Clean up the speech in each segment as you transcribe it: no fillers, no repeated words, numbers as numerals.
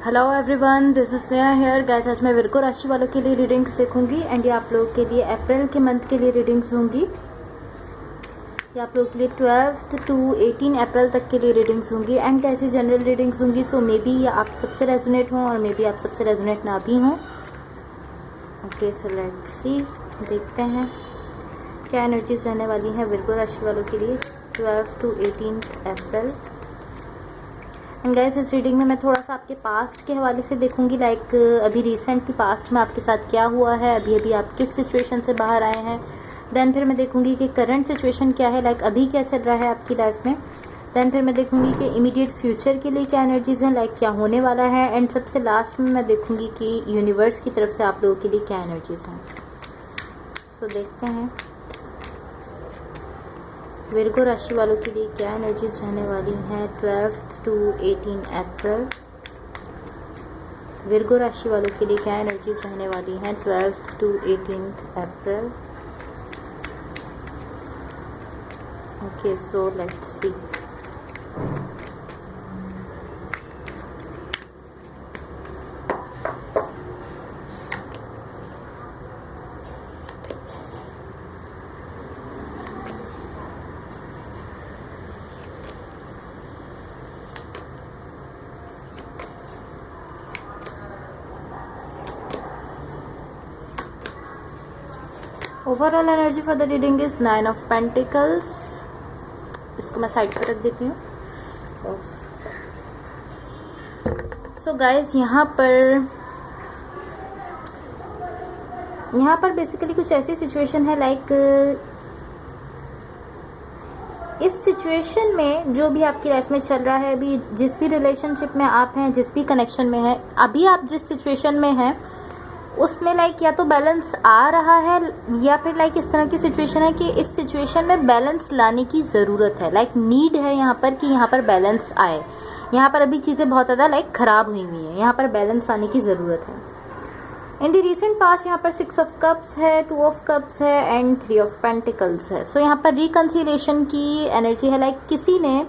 Hello everyone, this is Sneha hair guys. आज मैं Virgo राशि वालों के लिए रीडिंग्स देखूंगी एंड ये आप लोगों के लिए अप्रैल के मंथ के लिए रीडिंग्स होंगी। ये आप लोगों के लिए 12 to 18 अप्रैल तक के लिए रीडिंग्स होंगी एंड ऐसी जनरल रीडिंग्स होंगी। सो मे बी ये आप सबसे रेजोनेट हों और मे बी आप सबसे रेजोनेट ना भी हों। ओके, सो लेट्स सी, देखते हैं क्या एनर्जीज रहने वाली हैं विर्गो राशि वालों के लिए 12 to 18 अप्रैल। एंड गाइस, इस रीडिंग में मैं थोड़ा सा आपके पास्ट के हवाले से देखूंगी, लाइक अभी रिसेंटली पास्ट में आपके साथ क्या हुआ है, अभी अभी आप किस सिचुएशन से बाहर आए हैं। देन फिर मैं देखूंगी कि करंट सिचुएशन क्या है, लाइक अभी क्या चल रहा है आपकी लाइफ में। देन फिर मैं देखूंगी कि इमीडिएट फ्यूचर के लिए क्या एनर्जीज हैं, लाइक क्या होने वाला है। एंड सबसे लास्ट में मैं देखूंगी कि यूनिवर्स की तरफ से आप लोगों के लिए क्या एनर्जीज हैं। सो देखते हैं विर्गो राशि वालों के लिए क्या एनर्जीज रहने वाली हैं 12 to 18 अप्रैल। विर्गो राशि वालों के लिए क्या एनर्जीज रहने वाली हैं 12 to 18 April. Okay, so let's C. Overall energy for the reading is 9 of pentacles. इसको मैं साइड पर रख देती हूँ। सो गाइज, यहाँ पर बेसिकली कुछ ऐसी सिचुएशन है, लाइक इस सिचुएशन में जो भी आपकी लाइफ में चल रहा है, अभी जिस भी रिलेशनशिप में आप हैं, जिस भी कनेक्शन में हैं, अभी आप जिस सिचुएशन में हैं उसमें लाइक या तो बैलेंस आ रहा है या फिर लाइक इस तरह की सिचुएशन है कि इस सिचुएशन में बैलेंस लाने की ज़रूरत है, लाइक नीड है यहाँ पर कि यहाँ पर बैलेंस आए। यहाँ पर अभी चीज़ें बहुत ज़्यादा लाइक ख़राब हुई हुई हैं, यहाँ पर बैलेंस आने की ज़रूरत है। इन द रिसेंट पास्ट यहाँ पर 6 ऑफ कप्स है, 2 ऑफ कप्स है एंड 3 ऑफ पेंटिकल्स है। सो यहाँ पर रिकन्सिलेशन की एनर्जी है, लाइक किसी ने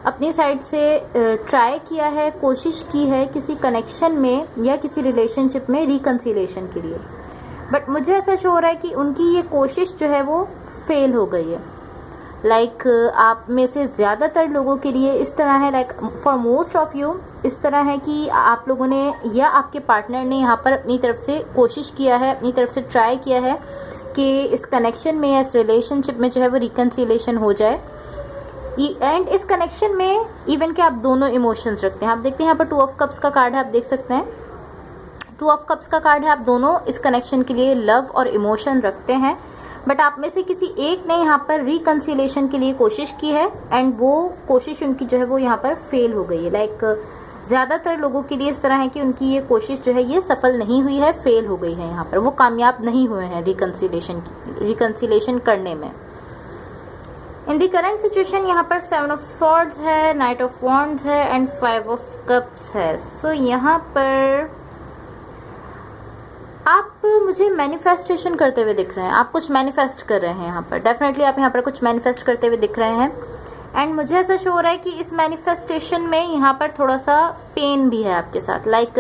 अपनी साइड से ट्राई किया है, कोशिश की है किसी कनेक्शन में या किसी रिलेशनशिप में रिकन्सिलेशन के लिए, बट मुझे ऐसा शो हो रहा है कि उनकी ये कोशिश जो है वो फेल हो गई है। लाइक आप में से ज़्यादातर लोगों के लिए इस तरह है, like for most of you इस तरह है कि आप लोगों ने या आपके पार्टनर ने यहाँ पर अपनी तरफ से कोशिश किया है, अपनी तरफ से ट्राई किया है कि इस कनेक्शन में या इस रिलेशनशिप में जो है वो रिकन्सिलेशन हो जाए। एंड इस कनेक्शन में इवन कि आप दोनों इमोशंस रखते हैं। आप देखते हैं यहाँ पर 2 ऑफ कप्स का कार्ड है, आप देख सकते हैं 2 ऑफ कप्स का कार्ड है। आप दोनों इस कनेक्शन के लिए लव और इमोशन रखते हैं, बट आप में से किसी एक ने यहाँ पर रिकन्सिलेशन के लिए कोशिश की है एंड वो कोशिश उनकी जो है वो यहाँ पर फेल हो गई है। लाइक ज़्यादातर लोगों के लिए इस तरह है कि उनकी ये कोशिश जो है ये सफल नहीं हुई है, फेल हो गई है। यहाँ पर वो कामयाब नहीं हुए हैं रिकन्सिलेशन करने में। इन दी करेंट सिचुएशन यहाँ पर 7 ऑफ सॉर्ड्स है, नाइट ऑफ वॉन्ड्स है एंड 5 ऑफ कप्स है। सो यहाँ पर आप मुझे मैनिफेस्टेशन करते हुए दिख रहे हैं, आप कुछ मैनिफेस्ट कर रहे हैं यहाँ पर। डेफिनेटली आप यहाँ पर कुछ मैनिफेस्ट करते हुए दिख रहे हैं एंड मुझे ऐसा शो हो रहा है कि इस मैनिफेस्टेशन में यहाँ पर थोड़ा सा पेन भी है आपके साथ। लाइक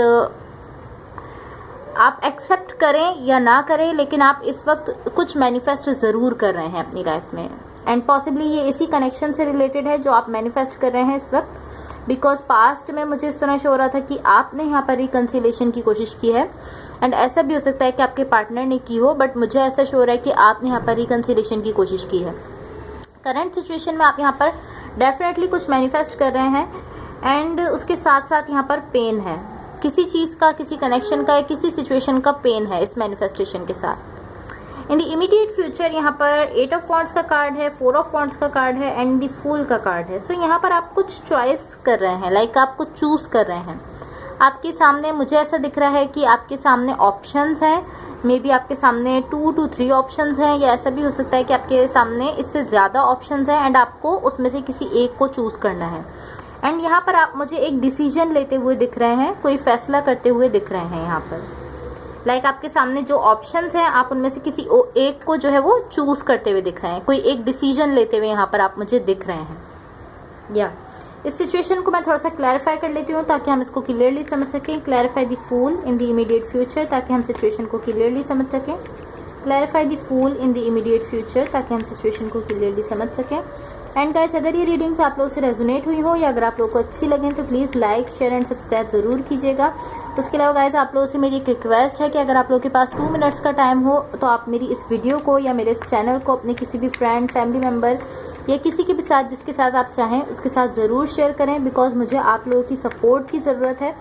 आप एक्सेप्ट करें या ना करें, लेकिन आप इस वक्त कुछ मैनिफेस्ट ज़रूर कर रहे हैं अपनी लाइफ में एंड पॉसिबली ये इसी कनेक्शन से रिलेटेड है जो आप मैनिफेस्ट कर रहे हैं इस वक्त। बिकॉज पास्ट में मुझे इस तरह शो हो रहा था कि आपने यहाँ पर रिकन्सिलेशन की कोशिश की है एंड ऐसा भी हो सकता है कि आपके पार्टनर ने की हो, बट मुझे ऐसा शो हो रहा है कि आपने यहाँ पर रिकन्सिलेशन की कोशिश की है। करंट सिचुएशन में आप यहाँ पर डेफिनेटली कुछ मैनिफेस्ट कर रहे हैं एंड उसके साथ साथ यहाँ पर पेन है, किसी चीज़ का, किसी कनेक्शन का या किसी सिचुएशन का पेन है इस मैनिफेस्टेशन के साथ। इन द इमीडिएट फ्यूचर यहाँ पर 8 ऑफ वॉन्ड्स का कार्ड है, 4 ऑफ वॉन्ड्स का कार्ड है एंड द फूल का कार्ड है। सो यहाँ पर आप कुछ चॉइस कर रहे हैं, लाइक आप कुछ चूज़ कर रहे हैं। आपके सामने मुझे ऐसा दिख रहा है कि आपके सामने ऑप्शंस हैं, मे बी आपके सामने 2 to 3 ऑप्शंस हैं, या ऐसा भी हो सकता है कि आपके सामने इससे ज़्यादा ऑप्शंस हैं एंड आपको उसमें से किसी एक को चूज़ करना है। एंड यहाँ पर आप मुझे एक डिसीजन लेते हुए दिख रहे हैं, कोई फैसला करते हुए दिख रहे हैं यहाँ पर। लाइक आपके सामने जो ऑप्शंस हैं आप उनमें से किसी एक को जो है वो चूज़ करते हुए दिख रहे हैं, कोई एक डिसीजन लेते हुए यहाँ पर आप मुझे दिख रहे हैं। या इस सिचुएशन को मैं थोड़ा सा क्लैरिफाई कर लेती हूँ ताकि हम इसको क्लियरली समझ सकें। Clarify the fool in the immediate future, ताकि हम सिचुएशन को क्लियरली समझ सकें। Clarify the fool in the immediate future, ताकि हम सिचुएशन को क्लियरली समझ सकें। एंड गाइस, अगर ये रीडिंग्स आप लोगों से रेजोनेट हुई हो या अगर आप लोगों को अच्छी लगें तो please like, share and subscribe ज़रूर कीजिएगा। उसके अलावा गाइस, आप लोगों से मेरी एक रिक्वेस्ट है कि अगर आप लोगों के पास 2 मिनट्स का टाइम हो तो आप मेरी इस वीडियो को या मेरे इस चैनल को अपने किसी भी फ्रेंड, फैमिली मेम्बर या किसी के भी साथ जिसके साथ आप चाहें उसके साथ ज़रूर शेयर करें, बिकॉज मुझे आप लोगों की सपोर्ट की ज़रूरत है।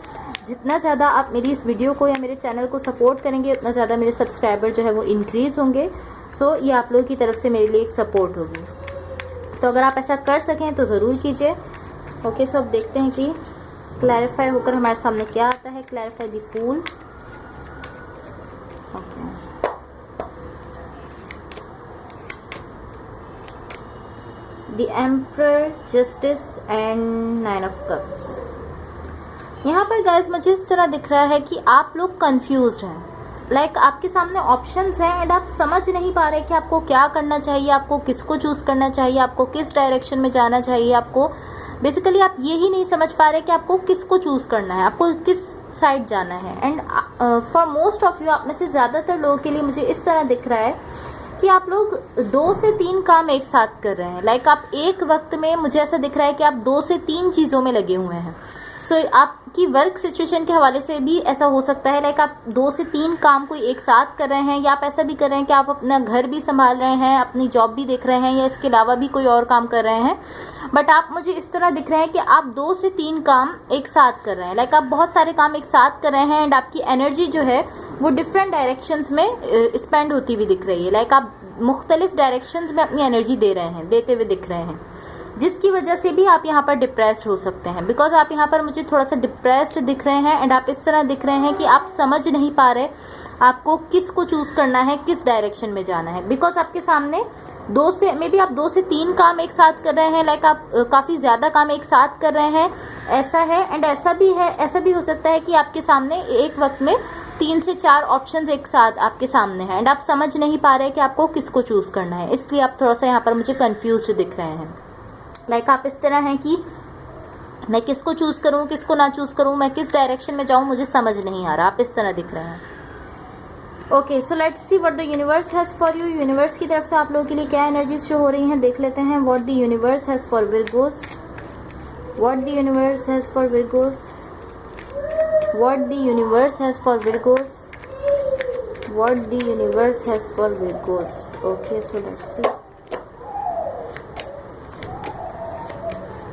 जितना ज़्यादा आप मेरी इस वीडियो को या मेरे चैनल को सपोर्ट करेंगे उतना ज़्यादा मेरे सब्सक्राइबर जो है वो इंक्रीज़ होंगे। सो ये आप लोगों की तरफ से मेरे लिए एक सपोर्ट होगी, तो अगर आप ऐसा कर सकें तो ज़रूर कीजिए। ओके, सो अब देखते हैं कि क्लैरिफाई होकर हमारे सामने क्या आता है। Clarify the fool. Okay, the emperor, justice and 9 of cups. यहाँ पर गाइस मुझे इस तरह दिख रहा है कि आप लोग कंफ्यूज्ड हैं। लाइक आपके सामने ऑप्शंस हैं एंड आप समझ नहीं पा रहे कि आपको क्या करना चाहिए, आपको किसको चूज़ करना चाहिए, आपको किस डायरेक्शन में जाना चाहिए। आपको बेसिकली आप ये ही नहीं समझ पा रहे कि आपको किसको चूज़ करना है, आपको किस साइड जाना है। And for most of you, आप में से ज़्यादातर लोगों के लिए मुझे इस तरह दिख रहा है कि आप लोग 2 से 3 काम एक साथ कर रहे हैं। लाइक आप एक वक्त में, मुझे ऐसा दिख रहा है कि आप 2 से 3 चीज़ों में लगे हुए हैं। सो आपकी वर्क सिचुएशन के हवाले से भी ऐसा हो सकता है। लाइक आप 2 से 3 काम कोई एक साथ कर रहे हैं, या आप ऐसा भी कर रहे हैं कि आप अपना घर भी संभाल रहे हैं, अपनी जॉब भी देख रहे हैं, या इसके अलावा भी कोई और काम कर रहे हैं। बट आप मुझे इस तरह दिख रहे हैं कि आप 2 से 3 काम एक साथ कर रहे हैं। लाइक आप बहुत सारे काम एक साथ कर रहे हैं एंड आपकी एनर्जी जो है वो डिफरेंट डायरेक्शंस में स्पेंड होती हुई दिख रही है। लाइक आप मुख्तलिफ डायरेक्शंस में अपनी एनर्जी दे रहे हैं, देते हुए दिख रहे हैं, जिसकी वजह से भी आप यहाँ पर डिप्रेस्ड हो सकते हैं। बिकॉज आप यहाँ पर मुझे थोड़ा सा डिप्रेस्ड दिख रहे हैं एंड आप इस तरह दिख रहे हैं कि आप समझ नहीं पा रहे आपको किसको चूज़ करना है, किस डायरेक्शन में जाना है। बिकॉज आपके सामने 2 से मे बी आप 2 से 3 काम एक साथ कर रहे हैं। लाइक आप काफ़ी ज़्यादा काम एक साथ कर रहे हैं, ऐसा है। एंड ऐसा भी हो सकता है कि आपके सामने एक वक्त में 3 से 4 ऑप्शंस एक साथ आपके सामने हैं एंड आप समझ नहीं पा रहे कि आपको किसको चूज़ करना है, इसलिए आप थोड़ा सा यहाँ पर मुझे कन्फ्यूज दिख रहे हैं। लाइक आप इस तरह हैं कि मैं किसको चूज़ करूँ, किसको ना चूज़ करूँ, मैं किस डायरेक्शन में जाऊँ, मुझे समझ नहीं आ रहा। आप इस तरह दिख रहे हैं। Okay, so let's see what the universe has for you. Universe की तरफ से आप लोगों के लिए क्या एनर्जीज शो हो रही हैं, देख लेते हैं। What the universe has for Virgos. What the universe has for Virgos. What the universe has for Virgos. What the universe has for Virgos. Okay, so let's see.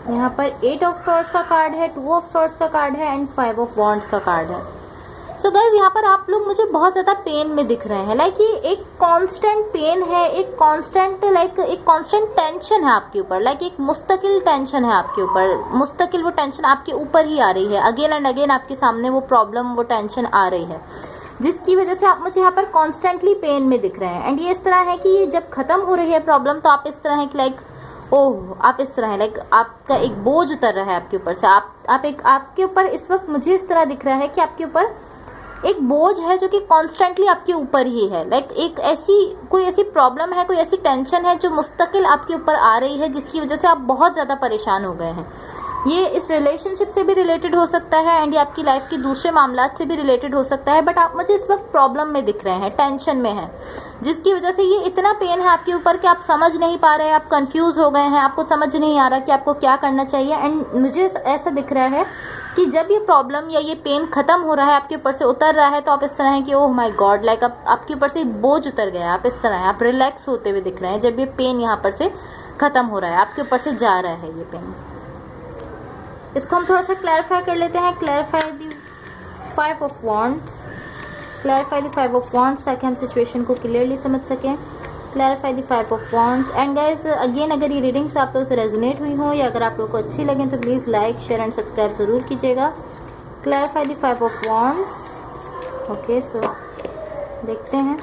यहाँ पर 8 ऑफ सॉर्ड्स का card है, 2 of swords का card है and 5 of wands का card है। So guys, यहाँ पर आप लोग मुझे बहुत ज़्यादा पेन में दिख रहे हैं। लाइक ये एक कांस्टेंट पेन है, एक कांस्टेंट टेंशन है आपके ऊपर। लाइक एक मुस्तकिल टेंशन है आपके ऊपर, मुस्तकिल वो टेंशन आपके ऊपर ही आ रही है। अगेन एंड अगेन आपके सामने वो प्रॉब्लम, वो टेंशन आ रही है, जिसकी वजह से आप मुझे यहाँ पर कॉन्स्टेंटली पेन में दिख रहे हैं। एंड ये इस तरह है कि ये जब ख़त्म हो रही है प्रॉब्लम तो आप इस तरह है कि लाइक ओह, आप इस तरह है, लाइक आपका एक बोझ उतर रहा है आपके ऊपर से। आपके ऊपर इस वक्त मुझे इस तरह दिख रहा है कि आपके ऊपर एक बोझ है जो कि कॉन्स्टेंटली आपके ऊपर ही है। लाइक एक कोई ऐसी प्रॉब्लम है, कोई ऐसी टेंशन है जो मुस्तकिल आपके ऊपर आ रही है, जिसकी वजह से आप बहुत ज़्यादा परेशान हो गए हैं। ये इस रिलेशनशिप से भी रिलेटेड हो सकता है एंड ये आपकी लाइफ के दूसरे मामलात से भी रिलेटेड हो सकता है। बट आप मुझे इस वक्त प्रॉब्लम में दिख रहे हैं, टेंशन में हैं, जिसकी वजह से ये इतना पेन है आपके ऊपर कि आप समझ नहीं पा रहे हैं, आप कंफ्यूज हो गए हैं, आपको समझ नहीं आ रहा कि आपको क्या करना चाहिए। एंड मुझे ऐसा दिख रहा है कि जब ये प्रॉब्लम या ये पेन ख़त्म हो रहा है, आपके ऊपर से उतर रहा है, तो आप इस तरह हैं कि ओह माय गॉड, लाइक आपके ऊपर से बोझ उतर गया है। आप इस तरह हैं, आप रिलैक्स होते हुए दिख रहे हैं जब ये पेन यहाँ पर से ख़त्म हो रहा है, आपके ऊपर से जा रहा है ये पेन। इसको हम थोड़ा सा क्लैरिफाई कर लेते हैं। Clarify the 5 of wands. Clarify the 5 of wands, ताकि हम सिचुएशन को क्लियरली समझ सकें। Clarify the 5 of wands. And guys, again अगर ये रीडिंग्स आप लोगों से रेजोनेट हुई हो या अगर आप लोगों को अच्छी लगें तो please like, share and subscribe ज़रूर कीजिएगा। Clarify the 5 of wands. Okay, so देखते हैं।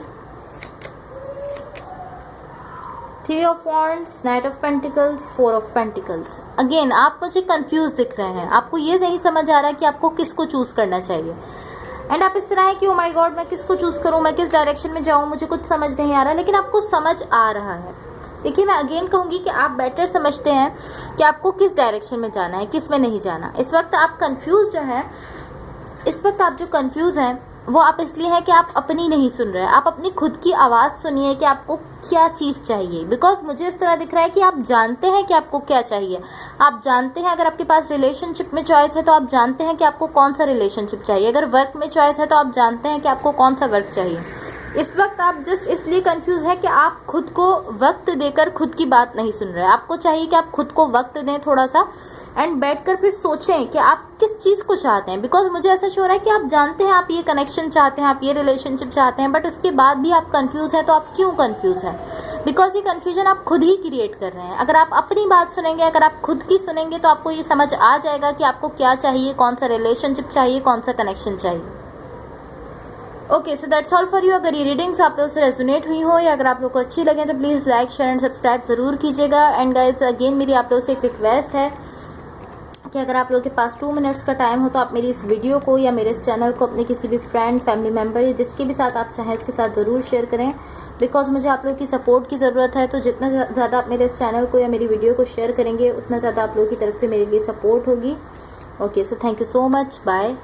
3 of wands, knight of pentacles, 4 of pentacles. Again आप मुझे कंफ्यूज दिख रहे हैं, आपको ये नहीं समझ आ रहा कि आपको किसको चूज़ करना चाहिए। एंड आप इस तरह है कि ओ माय गॉड, मैं किसको चूज़ करूँ, मैं किस डायरेक्शन में जाऊँ, मुझे कुछ समझ नहीं आ रहा। लेकिन आपको समझ आ रहा है, देखिए, मैं अगेन कहूँगी कि आप बेटर समझते हैं कि आपको किस डायरेक्शन में जाना है, किस में नहीं जाना। इस वक्त आप कंफ्यूज जो हैं, इस वक्त आप जो कंफ्यूज हैं वो आप इसलिए हैं कि आप अपनी नहीं सुन रहे हैं। आप अपनी खुद की आवाज़ सुनिए कि आपको क्या चीज़ चाहिए। बिकॉज मुझे इस तरह दिख रहा है कि आप जानते हैं कि आपको क्या चाहिए। आप जानते हैं, अगर आपके पास रिलेशनशिप में चॉइस है तो आप जानते हैं कि आपको कौन सा रिलेशनशिप चाहिए। अगर वर्क में चॉइस है तो आप जानते हैं कि आपको कौन सा वर्क चाहिए। इस वक्त आप जस्ट इसलिए कंफ्यूज हैं कि आप खुद को वक्त देकर खुद की बात नहीं सुन रहे। आपको चाहिए कि आप खुद को वक्त दें थोड़ा सा, एंड बैठकर फिर सोचें कि आप किस चीज़ को चाहते हैं। बिकॉज मुझे ऐसा शो रहा है कि आप जानते हैं आप ये कनेक्शन चाहते हैं, आप ये रिलेशनशिप चाहते हैं, बट उसके बाद भी आप कंफ्यूज हैं। तो आप क्यों कंफ्यूज हैं? बिकॉज ये कन्फ्यूजन आप खुद ही क्रिएट कर रहे हैं। अगर आप अपनी बात सुनेंगे, अगर आप खुद की सुनेंगे, तो आपको ये समझ आ जाएगा कि आपको क्या चाहिए, कौन सा रिलेशनशिप चाहिए, कौन सा कनेक्शन चाहिए। Okay, so that's all for you. अगर ये रीडिंग्स आप लोगों से रेजोनेट हुई हो या अगर आप लोग को अच्छी लगे तो please like, share and subscribe ज़रूर कीजिएगा। एंड गाइज, अगेन मेरी आप लोगों से एक रिक्वेस्ट है कि अगर आप लोगों के पास 2 मिनट्स का टाइम हो तो आप मेरी इस वीडियो को या मेरे इस चैनल को अपने किसी भी फ्रेंड, फैमिली मेम्बर या जिसके भी साथ आप चाहें उसके साथ ज़रूर शेयर करें। बिकॉज मुझे आप लोगों की सपोर्ट की ज़रूरत है। तो जितना ज़्यादा आप मेरे इस चैनल को या मेरी वीडियो को शेयर करेंगे उतना ज़्यादा आप लोगों की तरफ से मेरे लिए सपोर्ट होगी। Okay, so thank you so much. Bye.